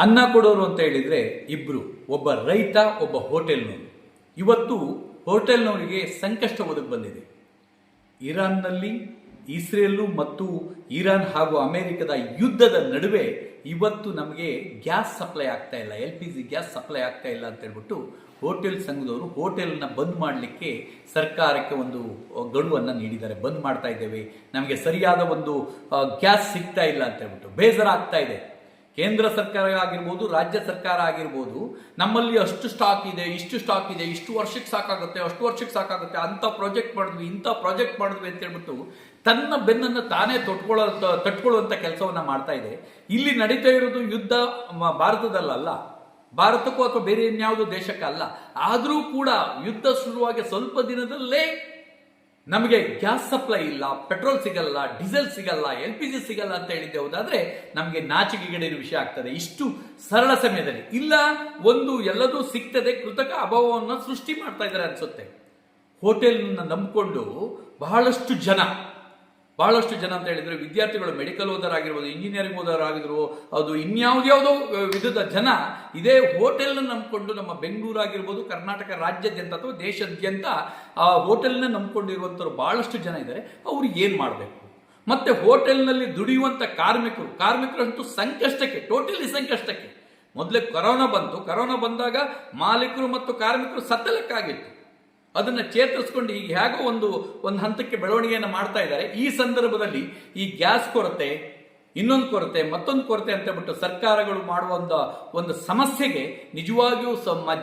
ಅನ್ನ ಕೊಡೋರು ಅಂತ ಹೇಳಿದ್ರೆ ಇಬ್ರು, ಒಬ್ಬ ರೈತ, ಒಬ್ಬ ಹೋಟೆಲ್ನವರು. ಇವತ್ತು ಹೋಟೆಲ್ನವರಿಗೆ ಸಂಕಷ್ಟ ಒದಗಿ ಬಂದಿದೆ. ಇರಾನ್ನಲ್ಲಿ ಇಸ್ರೇಲು ಮತ್ತು ಇರಾನ್ ಹಾಗೂ ಅಮೆರಿಕದ ಯುದ್ಧದ ನಡುವೆ ಇವತ್ತು ನಮಗೆ ಗ್ಯಾಸ್ ಸಪ್ಲೈ ಆಗ್ತಾ ಇಲ್ಲ, LPG ಗ್ಯಾಸ್ ಸಪ್ಲೈ ಆಗ್ತಾ ಇಲ್ಲ ಅಂತ ಹೇಳ್ಬಿಟ್ಟು ಹೋಟೆಲ್ ಸಂಘದವರು ಹೋಟೆಲ್ನ ಬಂದ್ ಮಾಡಲಿಕ್ಕೆ ಸರ್ಕಾರಕ್ಕೆ ಒಂದು ಗಡುವನ್ನು ನೀಡಿದ್ದಾರೆ. ಬಂದ್ ಮಾಡ್ತಾ ಇದ್ದೇವೆ, ನಮಗೆ ಸರಿಯಾದ ಒಂದು ಗ್ಯಾಸ್ ಸಿಗ್ತಾ ಇಲ್ಲ ಅಂತ ಹೇಳ್ಬಿಟ್ಟು ಬೇಸರ ಆಗ್ತಾ ಇದೆ. ಕೇಂದ್ರ ಸರ್ಕಾರ ಆಗಿರ್ಬೋದು, ರಾಜ್ಯ ಸರ್ಕಾರ ಆಗಿರ್ಬೋದು, ನಮ್ಮಲ್ಲಿ ಅಷ್ಟು ಸ್ಟಾಕ್ ಇದೆ, ಇಷ್ಟು ಸ್ಟಾಕ್ ಇದೆ, ಇಷ್ಟು ವರ್ಷಕ್ಕೆ ಸಾಕಾಗುತ್ತೆ, ಅಷ್ಟು ವರ್ಷಕ್ಕೆ ಸಾಕಾಗುತ್ತೆ, ಅಂಥ ಪ್ರಾಜೆಕ್ಟ್ ಮಾಡಿದ್ವಿ, ಇಂಥ ಪ್ರಾಜೆಕ್ಟ್ ಮಾಡಿದ್ವಿ ಅಂತ ಹೇಳ್ಬಿಟ್ಟು ತನ್ನ ಬೆನ್ನನ್ನು ತಾನೇ ತಟ್ಕೊಳ್ಳುವಂಥ ಕೆಲಸವನ್ನ ಮಾಡ್ತಾ ಇದೆ. ಇಲ್ಲಿ ನಡೀತಾ ಇರೋದು ಯುದ್ಧ ಭಾರತದಲ್ಲ, ಭಾರತಕ್ಕೂ ಅಥವಾ ಬೇರೆ ಇನ್ಯಾವುದೋ ದೇಶಕ್ಕಲ್ಲ. ಆದರೂ ಕೂಡ ಯುದ್ಧ ಶುರುವಾಗಿ ಸ್ವಲ್ಪ ದಿನದಲ್ಲೇ ನಮಗೆ ಗ್ಯಾಸ್ ಸಪ್ಲೈ ಇಲ್ಲ, ಪೆಟ್ರೋಲ್ ಸಿಗಲ್ಲ, ಡೀಸೆಲ್ ಸಿಗಲ್ಲ, LPG ಸಿಗಲ್ಲ ಅಂತ ಹೇಳಿದ್ದೆ ಹೋದಾದ್ರೆ ನಮಗೆ ನಾಚಿಕೆಗೇಡಿನ ವಿಷಯ ಆಗ್ತದೆ. ಇಷ್ಟು ಸರಳ ಸಮಯದಲ್ಲಿ ಇಲ್ಲ, ಒಂದು ಎಲ್ಲದೂ ಸಿಗ್ತದೆ, ಕೃತಕ ಅಭಾವವನ್ನು ಸೃಷ್ಟಿ ಮಾಡ್ತಾ ಇದ್ದಾರೆ ಅನ್ಸುತ್ತೆ. ಹೋಟೆಲ್ನ ನಂಬಿಕೊಂಡು ಬಹಳಷ್ಟು ಜನ ಅಂತ ಹೇಳಿದ್ರೆ ವಿದ್ಯಾರ್ಥಿಗಳು, ಮೆಡಿಕಲ್ ಓದೋರಾಗಿರ್ಬೋದು, ಇಂಜಿನಿಯರಿಂಗ್ ಓದೋರಾಗಿದ್ರು, ಅದು ಇನ್ಯಾವುದ್ಯಾವುದೋ ವಿಧದ ಜನ ಇದೇ ಹೋಟೆಲ್ನ ನಂಬಿಕೊಂಡು, ನಮ್ಮ ಬೆಂಗಳೂರು ಆಗಿರ್ಬೋದು, ಕರ್ನಾಟಕ ರಾಜ್ಯಾದ್ಯಂತ ಅಥವಾ ದೇಶಾದ್ಯಂತ ಆ ಹೋಟೆಲ್ನ ನಂಬಿಕೊಂಡಿರುವಂಥವ್ರು ಬಹಳಷ್ಟು ಜನ ಇದ್ದಾರೆ. ಅವ್ರು ಏನು ಮಾಡಬೇಕು? ಮತ್ತೆ ಹೋಟೆಲ್ನಲ್ಲಿ ದುಡಿಯುವಂಥ ಕಾರ್ಮಿಕರಂತೂ ಸಂಕಷ್ಟಕ್ಕೆ, ಟೋಟಲಿ ಸಂಕಷ್ಟಕ್ಕೆ. ಮೊದಲೇ ಕೊರೋನಾ ಬಂತು, ಕೊರೋನಾ ಬಂದಾಗ ಮಾಲೀಕರು ಮತ್ತು ಕಾರ್ಮಿಕರು ಸತ್ತಲೆಕ್ಕಾಗಿತ್ತು. ಅದನ್ನು ಚೇತರಿಸ್ಕೊಂಡು ಈಗ ಹೇಗೋ ಒಂದು ಹಂತಕ್ಕೆ ಬೆಳವಣಿಗೆಯನ್ನು ಮಾಡ್ತಾ ಇದ್ದಾರೆ. ಈ ಸಂದರ್ಭದಲ್ಲಿ ಈ ಗ್ಯಾಸ್ ಕೊರತೆ, ಇನ್ನೊಂದು ಕೊರತೆ, ಮತ್ತೊಂದು ಕೊರತೆ ಅಂತ ಹೇಳ್ಬಿಟ್ಟು ಸರ್ಕಾರಗಳು ಮಾಡುವ ಒಂದು ಸಮಸ್ಯೆಗೆ ನಿಜವಾಗಿಯೂ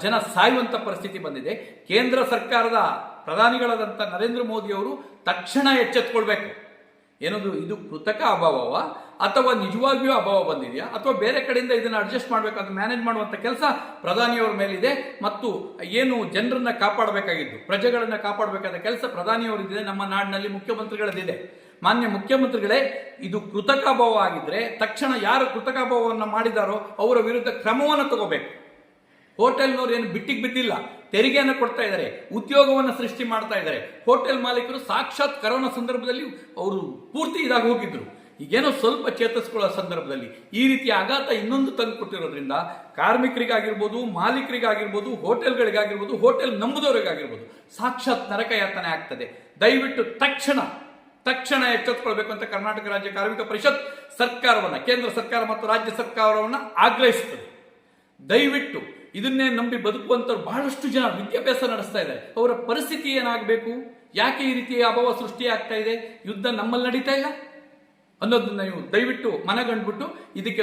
ಜನ ಸಾಯುವಂತ ಪರಿಸ್ಥಿತಿ ಬಂದಿದೆ. ಕೇಂದ್ರ ಸರ್ಕಾರದ ಪ್ರಧಾನಿಗಳಾದಂಥ ನರೇಂದ್ರ ಮೋದಿ ಅವರು ತಕ್ಷಣ ಎಚ್ಚೆತ್ತುಕೊಳ್ಬೇಕು. ಏನದು ಇದು ಕೃತಕ ಅಭಾವವ ಅಥವಾ ನಿಜವಾಗಿಯೂ ಅಭಾವ ಬಂದಿದೆಯಾ ಅಥವಾ ಬೇರೆ ಕಡೆಯಿಂದ ಇದನ್ನು ಅಡ್ಜಸ್ಟ್ ಮಾಡಬೇಕಾದ ಮ್ಯಾನೇಜ್ ಮಾಡುವಂಥ ಕೆಲಸ ಪ್ರಧಾನಿಯವರ ಮೇಲಿದೆ. ಮತ್ತು ಏನು ಜನರನ್ನ ಕಾಪಾಡಬೇಕಾಗಿದ್ದು, ಪ್ರಜೆಗಳನ್ನ ಕಾಪಾಡಬೇಕಾದ ಕೆಲಸ ಪ್ರಧಾನಿಯವರಿದೆ, ನಮ್ಮ ನಾಡಿನಲ್ಲಿ ಮುಖ್ಯಮಂತ್ರಿಗಳದಿದೆ. ಮಾನ್ಯ ಮುಖ್ಯಮಂತ್ರಿಗಳೇ, ಇದು ಕೃತಕ ಅಭಾವ ಆಗಿದ್ರೆ ತಕ್ಷಣ ಯಾರು ಕೃತಕ ಅಭಾವವನ್ನು ಮಾಡಿದಾರೋ ಅವರ ವಿರುದ್ಧ ಕ್ರಮವನ್ನು ತಗೋಬೇಕು. ಹೋಟೆಲ್ನವ್ರು ಏನು ಬಿಟ್ಟಿಗೆ ಬಿದ್ದಿಲ್ಲ, ತೆರಿಗೆಯನ್ನು ಕೊಡ್ತಾ ಇದ್ದಾರೆ, ಉದ್ಯೋಗವನ್ನು ಸೃಷ್ಟಿ ಮಾಡ್ತಾ ಇದ್ದಾರೆ. ಹೋಟೆಲ್ ಮಾಲೀಕರು ಸಾಕ್ಷಾತ್ ಕರೋನಾ ಸಂದರ್ಭದಲ್ಲಿ ಅವರು ಪೂರ್ತಿ ಇದಾಗಿ ಹೋಗಿದ್ರು. ಈಗೇನೋ ಸ್ವಲ್ಪ ಚೇತರಿಸಿಕೊಳ್ಳೋ ಸಂದರ್ಭದಲ್ಲಿ ಈ ರೀತಿಯ ಆಘಾತ ಇನ್ನೊಂದು ತಂದು ಕೊಟ್ಟಿರೋದ್ರಿಂದ ಕಾರ್ಮಿಕರಿಗಾಗಿರ್ಬೋದು, ಮಾಲೀಕರಿಗಾಗಿರ್ಬೋದು, ಹೋಟೆಲ್ಗಳಿಗಾಗಿರ್ಬೋದು, ಹೋಟೆಲ್ ನಂಬುದವರಿಗಾಗಿರ್ಬೋದು ಸಾಕ್ಷಾತ್ ನರಕ ಯಾತನೆ ಆಗ್ತದೆ. ದಯವಿಟ್ಟು ತಕ್ಷಣ ಎಚ್ಚೆತ್ತುಕೊಳ್ಬೇಕು ಅಂತ ಕರ್ನಾಟಕ ರಾಜ್ಯ ಕಾರ್ಮಿಕ ಪರಿಷತ್ ಸರ್ಕಾರವನ್ನ, ಕೇಂದ್ರ ಸರ್ಕಾರ ಮತ್ತು ರಾಜ್ಯ ಸರ್ಕಾರವನ್ನ ಆಗ್ರಹಿಸುತ್ತದೆ. ದಯವಿಟ್ಟು ಇದನ್ನೇ ನಂಬಿ ಬದುಕುವಂತವ್ರು ಬಹಳಷ್ಟು ಜನ ವಿದ್ಯಾಭ್ಯಾಸ ನಡೆಸ್ತಾ ಇದ್ದಾರೆ. ಅವರ ಪರಿಸ್ಥಿತಿ ಏನಾಗಬೇಕು? ಯಾಕೆ ಈ ರೀತಿಯ ಅಭಾವ ಸೃಷ್ಟಿಯಾಗ್ತಾ ಇದೆ? ಯುದ್ಧ ನಮ್ಮಲ್ಲಿ ನಡೀತಾ ಇಲ್ಲ ಅನ್ನೋದನ್ನ ನೀವು ದಯವಿಟ್ಟು ಮನಗಂಡ್ಬಿಟ್ಟು ಇದಕ್ಕೆ